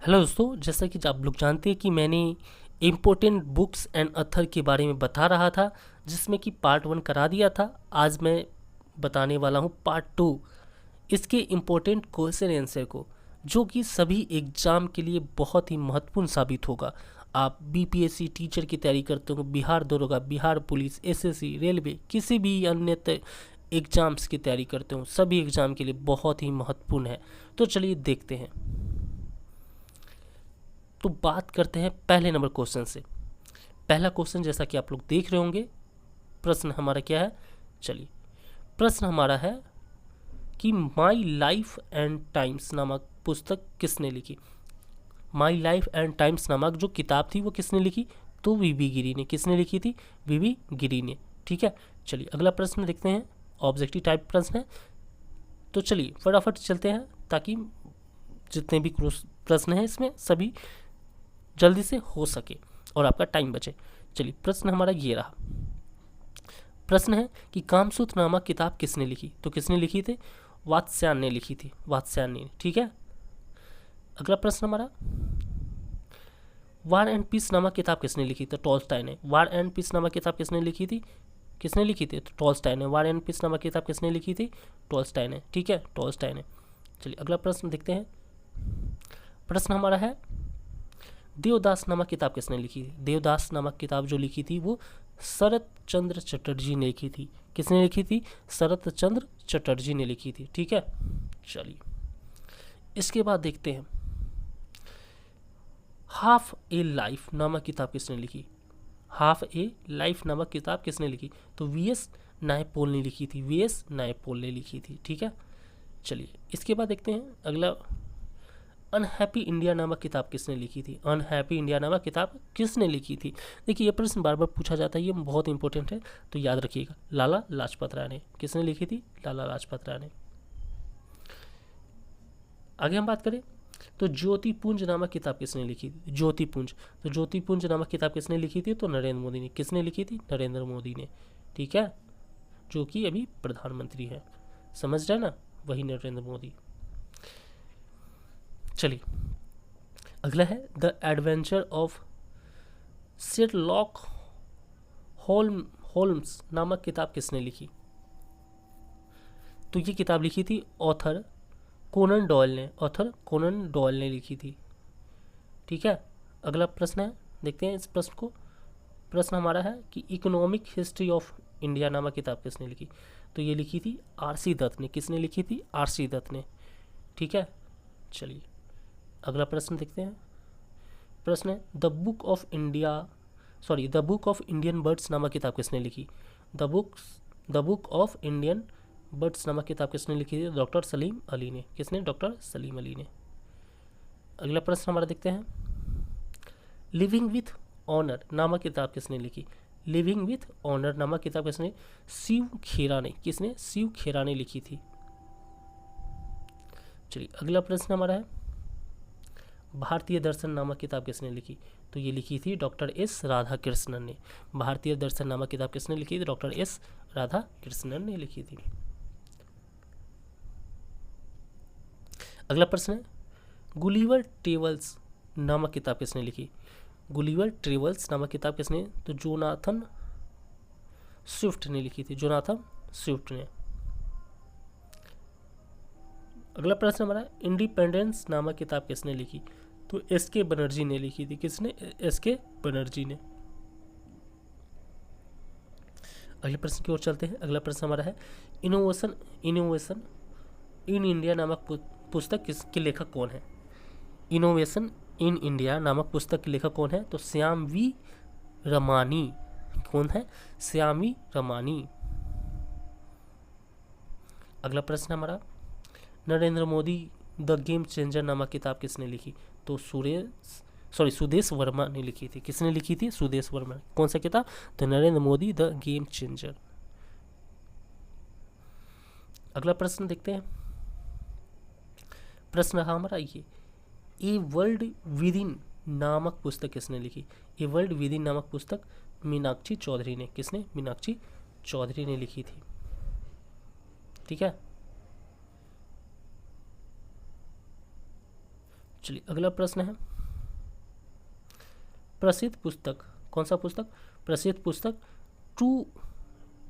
Hello दोस्तों, जैसा कि आप लोग जानते हैं कि मैंने इम्पोर्टेंट बुक्स एंड अथर के बारे में बता रहा था, जिसमें कि पार्ट 1 करा दिया था। आज मैं बताने वाला हूँ पार्ट 2, इसके इम्पोर्टेंट क्वेश्चन आंसर को, जो कि सभी एग्जाम के लिए बहुत ही महत्वपूर्ण साबित होगा। आप बीपीएससी टीचर की तैयारी करते हो, बिहार दरोगा, बिहार पुलिस, एसएससी, रेलवे, किसी भी अन्य एग्जाम्स की तैयारी करते हो, सभी एग्जाम के लिए बहुत ही महत्वपूर्ण है। तो चलिए देखते हैं। तो बात करते हैं पहले नंबर क्वेश्चन से। पहला क्वेश्चन जैसा कि आप लोग देख रहे होंगे, प्रश्न हमारा क्या है। चलिए, प्रश्न हमारा है कि माई लाइफ एंड टाइम्स नामक पुस्तक किसने लिखी। माई लाइफ एंड टाइम्स नामक जो किताब थी वो किसने लिखी, तो वीबी गिरी ने। किसने लिखी थी, वीबी गिरी ने। ठीक है, चलिए अगला प्रश्न देखते हैं। ऑब्जेक्टिव टाइप प्रश्न है, तो चलिए फटाफट चलते हैं ताकि जितने भी प्रश्न हैं इसमें सभी जल्दी से हो सके और आपका टाइम बचे। चलिए प्रश्न हमारा ये रहा। प्रश्न है कि कामसूत्र नामक किताब किसने लिखी, तो किसने लिखी थी, वात्स्यायन ने लिखी थी, वात्स्यायन ने। ठीक है, अगला प्रश्न हमारा, वार एंड पीस नामक किताब किसने लिखी, तो टॉल्स्टॉय ने। वार एंड पीस नामक किताब किसने लिखी थी, किसने लिखी थी, तो टॉल्स्टॉय ने। वार एंड पीस नामक किताब किसने लिखी थी, टॉल्स्टॉय ने। ठीक है, टॉल्स्टॉय ने। चलिए अगला प्रश्न देखते हैं। प्रश्न हमारा है, देवदास नामक किताब किसने लिखी थी। देवदास नामक किताब जो लिखी थी वो शरत चंद्र चटर्जी ने लिखी थी। किसने लिखी थी, शरत चंद्र चटर्जी ने लिखी थी। ठीक है, चलिए इसके बाद देखते हैं, हाफ ए लाइफ नामक किताब किसने लिखी। हाफ ए लाइफ नामक किताब किसने लिखी, तो वीएस नायपॉल ने लिखी थी। वीएस नायपॉल ने लिखी थी। ठीक है, चलिए इसके बाद देखते हैं अगला, अनहैप्पी इंडिया नामक किताब किसने लिखी थी। अनहैप्पी इंडिया नामक किताब किसने लिखी थी। देखिए ये प्रश्न बार बार पूछा जाता है, ये बहुत इंपॉर्टेंट है, तो याद रखिएगा। लाला लाजपत राय ने। किसने लिखी थी, लाला लाजपत राय ने। आगे हम बात करें तो ज्योतिपुंज नामक किताब किसने लिखी थी। ज्योतिपुंज, तो ज्योतिपुंज नामक किताब किसने लिखी थी, तो नरेंद्र मोदी ने। किसने लिखी थी, नरेंद्र मोदी ने। ठीक है, जो कि अभी प्रधानमंत्री है, समझ रहे ना, वही नरेंद्र मोदी। चलिए अगला है, the adventure of Sherlock Holmes नामक किताब किसने लिखी, तो ये किताब लिखी थी ऑथर कोनन डॉयल ने। ऑथर कोनन डॉयल ने लिखी थी। ठीक है, अगला प्रश्न है, देखते हैं इस प्रश्न को। प्रश्न हमारा है कि इकोनॉमिक हिस्ट्री ऑफ इंडिया नामक किताब किसने लिखी, तो ये लिखी थी आरसी दत्त ने। किसने लिखी थी, आरसी दत्त ने। ठीक है, चलिए अगला प्रश्न देखते हैं। प्रश्न है, the book of Indian birds नामक किताब किसने लिखी। The book of Indian birds नामक किताब किसने लिखी थी, डॉक्टर सलीम अली ने। किसने, डॉक्टर सलीम अली ने। अगला प्रश्न हमारा देखते हैं, लिविंग विथ ऑनर नामक किताब किसने लिखी। लिविंग विथ ऑनर नामक किताब किसने, शिव खेरा ने। किसने, शिव खेरा ने लिखी थी। चलिए अगला प्रश्न हमारा है, भारतीय दर्शन नामक किताब किसने लिखी, तो ये लिखी थी डॉक्टर एस राधा कृष्णन ने। भारतीय दर्शन नामक किताब किसने लिखी थी, डॉक्टर एस राधा कृष्णन ने लिखी थी। अगला प्रश्न है, गुलिवर ट्रेवल्स नामक किताब किसने लिखी। गुलिवर ट्रेवल्स नामक किताब किसने, तो जोनाथन स्विफ्ट ने लिखी थी। जोनाथन स्विफ्ट ने। अगला प्रश्न हमारा, इंडिपेंडेंस नामक किताब किसने लिखी, तो एस के बनर्जी ने लिखी थी। किसने, एस के बनर्जी ने। अगले प्रश्न की ओर चलते हैं। अगला प्रश्न हमारा है, इनोवेशन इन इंडिया नामक पुस्तक किसके लेखक कौन है। इनोवेशन इन इंडिया नामक पुस्तक के लेखक कौन है, तो श्याम वी रमानी। कौन है, श्याम वी रमानी। अगला प्रश्न हमारा, Narendra Modi the game changer नामक किताब किसने लिखी, तो सुदेश वर्मा ने लिखी थी। किसने लिखी थी, सुदेश वर्मा। कौन सा किताब, तो Narendra Modi the game changer. अगला प्रश्न देखते हैं। प्रश्न रहा हमारा ये, ए वर्ल्ड विद इन नामक पुस्तक किसने लिखी। ए वर्ल्ड विद इन नामक पुस्तक मीनाक्षी चौधरी ने। किसने, मीनाक्षी चौधरी ने लिखी थी। ठीक है, चलिए अगला प्रश्न है, प्रसिद्ध पुस्तक, कौन सा पुस्तक, प्रसिद्ध पुस्तक 2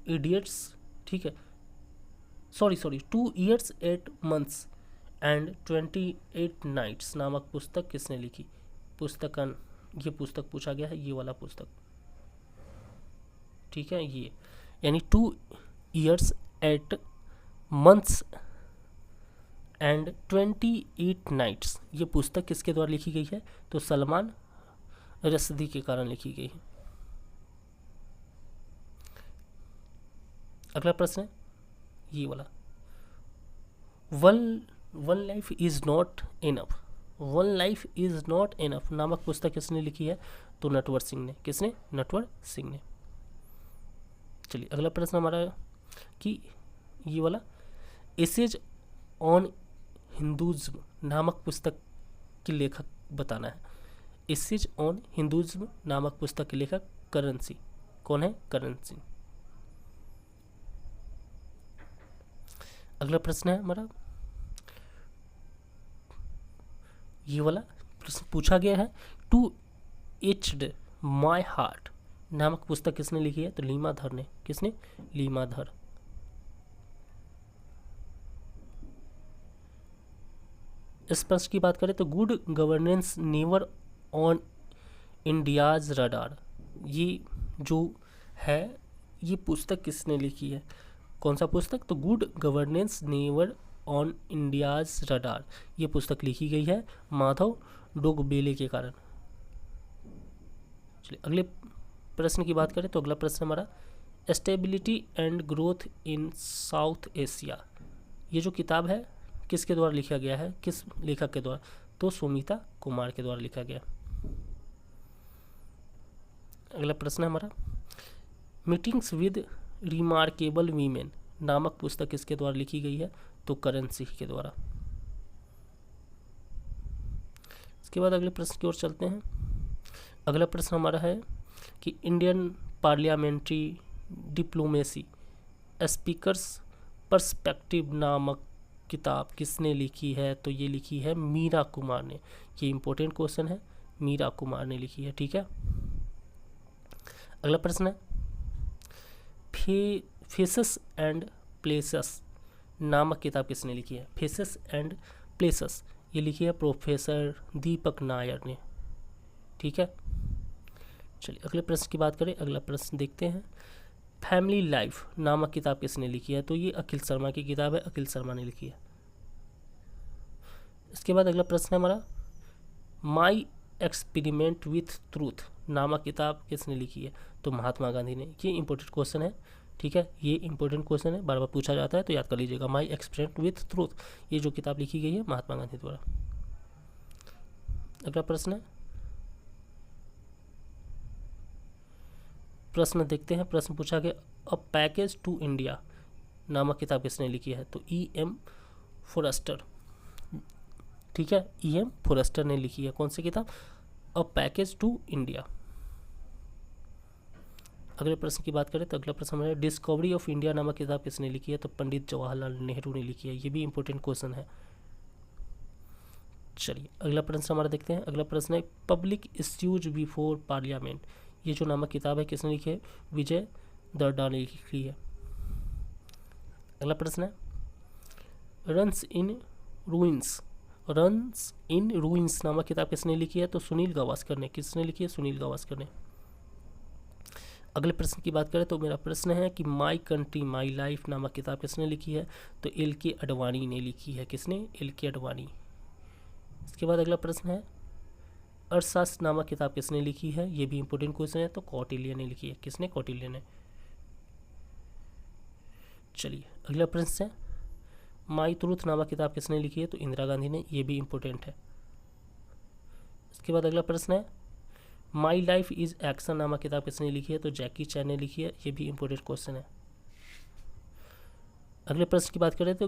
इडियट्स, ठीक है, sorry 2 years 8 months and 28 nights नामक पुस्तक किसने लिखी। पुस्तक का ये पुस्तक पूछा गया है, ये वाला पुस्तक, ठीक है, ये यानी 2 ईयर्स 8 मंथ्स एंड 28 नाइट्स, ये पुस्तक किसके द्वारा लिखी गई है, तो सलमान रश्दी के कारण लिखी गई है। अगला प्रश्न है ये वाला, one life is not enough, one life is not enough नामक पुस्तक किसने लिखी है, तो नटवर सिंह ने, किसने, नटवर सिंह ने। चलिए अगला प्रश्न हमारा है कि ये वाला, एसेज ऑन हिंदुज्म नामक पुस्तक के लेखक बताना है। एसेज ऑन हिंदुज्म नामक पुस्तक के लेखक करण सिंह, कौन है, करण सिंह। अगला प्रश्न है हमारा, ये वाला प्रश्न पूछा गया है, टू इच्ड माई हार्ट नामक पुस्तक किसने लिखी है, तो लीमाधर ने, किसने, लीमाधर। इस प्रश्न की बात करें तो good governance never on India's radar, ये जो है ये पुस्तक किसने लिखी है, कौन सा पुस्तक, तो good governance never on India's radar, ये पुस्तक लिखी गई है माधव डोगबेले के कारण। चलिए अगले प्रश्न की बात करें तो अगला प्रश्न हमारा, stability and growth in south Asia, ये जो किताब है किसके द्वारा लिखा गया है, किस लेखक के द्वारा, तो सुमिता कुमार के द्वारा लिखा गया। अगला प्रश्न है हमारा, मीटिंग्स विद रिमार्केबल वीमेन नामक पुस्तक किसके द्वारा लिखी गई है, तो करण सिंह के द्वारा। इसके बाद अगले प्रश्न की ओर चलते हैं। अगला प्रश्न हमारा है कि Indian parliamentary diplomacy speakers perspective नामक किताब किसने लिखी है, तो ये लिखी है मीरा कुमार ने। ये इंपॉर्टेंट क्वेश्चन है, मीरा कुमार ने लिखी है, ठीक है। अगला प्रश्न है, फेसेस एंड प्लेसेस नामक किताब किसने लिखी है, फेसेस एंड प्लेसेस, ये लिखी है प्रोफेसर दीपक नायर ने, ठीक है। चलिए अगले प्रश्न की बात करें, अगला प्रश्न देखते हैं, फैमिली लाइफ नामक किताब किसने लिखी है, तो ये अखिल शर्मा की किताब है, अखिल शर्मा ने लिखी है। इसके बाद अगला प्रश्न है हमारा, माई एक्सपेरिमेंट विथ ट्रूथ नामक किताब किसने लिखी है, तो महात्मा गांधी ने। ये इंपॉर्टेंट क्वेश्चन है, ठीक है, ये इंपॉर्टेंट क्वेश्चन है, बार बार पूछा जाता है तो याद कर लीजिएगा। माई एक्सपेरिमेंट विथ ट्रूथ, ये जो किताब लिखी गई है महात्मा गांधी द्वारा। अगला प्रश्न है, प्रश्न देखते हैं, प्रश्न पूछा गया, अ पैकेज टू इंडिया नामक किताब किसने लिखी है, तो E.M. फॉरेस्टर, ठीक है, E.M. फॉरेस्टर ने लिखी है। कौन सी किताब, अ पैकेज टू इंडिया। अगले प्रश्न की बात करें तो अगला प्रश्न हमारा, डिस्कवरी ऑफ इंडिया नामक किताब किसने लिखी है, तो पंडित जवाहरलाल नेहरू ने लिखी है। ये भी इंपॉर्टेंट क्वेश्चन है। चलिए अगला प्रश्न हमारा देखते हैं। अगला प्रश्न है, पब्लिक इश्यूज बिफोर पार्लियामेंट, ये जो नामक किताब है किसने लिखी है, विजय दर्डा ने लिखी है। अगला प्रश्न है, रन्स इन रूइंस नामक किताब किसने लिखी है, तो सुनील गावस्कर ने। किसने लिखी है, सुनील गावस्कर ने। अगले प्रश्न की बात करें तो मेरा प्रश्न है कि माई कंट्री माई लाइफ नामक किताब किसने लिखी है, तो L.K. अडवाणी ने लिखी है। किसने, L.K. अडवाणी। इसके बाद अगला प्रश्न है, अर्थशास्त्र नामक किताब किसने लिखी है, ये भी इंपॉर्टेंट क्वेश्चन है, तो कौटिल्य ने लिखी है। किसने, कौटिल्य ने। चलिए अगला प्रश्न है, माई ट्रूथ नामक किताब किसने लिखी है, तो इंदिरा गांधी ने। ये भी इंपॉर्टेंट है। इसके बाद अगला प्रश्न है, माई लाइफ इज एक्शन नामक किताब किसने लिखी है, तो जैकी चैन ने लिखी है। ये भी इंपॉर्टेंट क्वेश्चन है। अगले प्रश्न की बात करें तो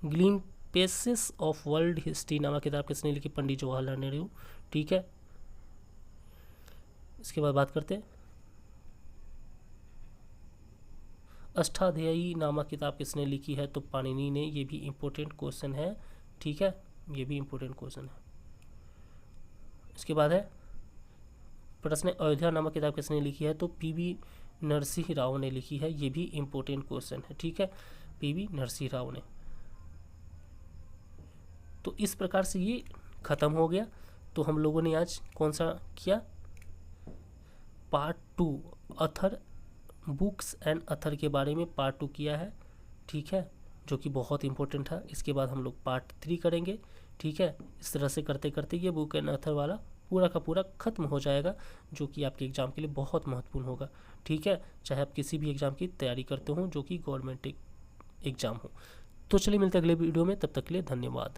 ग्लिम्पसेस ऑफ वर्ल्ड हिस्ट्री नामक किताब किसने लिखी, पंडित जवाहरलाल नेहरू, ठीक है। इसके बाद बात करते हैं, अष्टाध्यायी नामक किताब किसने लिखी है, तो पाणिनि ने। ये भी इंपॉर्टेंट क्वेश्चन है, ठीक है। ये भी इम्पोर्टेंट क्वेश्चन है। इसके बाद है प्रश्न, अयोध्या नामक किताब किसने लिखी है? तो पीवी नरसिंह राव ने लिखी है। ये भी इम्पोर्टेंट क्वेश्चन है, ठीक है, पीवी नरसिंह राव ने। तो इस प्रकार से ये खत्म हो गया। तो हम लोगों ने आज कौन सा किया? Part 2 author, books and author के बारे में पार्ट 2 किया है, ठीक है, जो कि बहुत इंपॉर्टेंट था। इसके बाद हम लोग पार्ट 3 करेंगे, ठीक है। इस तरह से करते करते ये बुक एंड अथर वाला पूरा का पूरा खत्म हो जाएगा, जो कि आपके एग्ज़ाम के लिए बहुत महत्वपूर्ण होगा, ठीक है, चाहे आप किसी भी एग्ज़ाम की तैयारी करते हो जो कि गवर्नमेंट एग्ज़ाम हो। तो चलिए मिलते हैं अगले वीडियो में, तब तक के लिए धन्यवाद।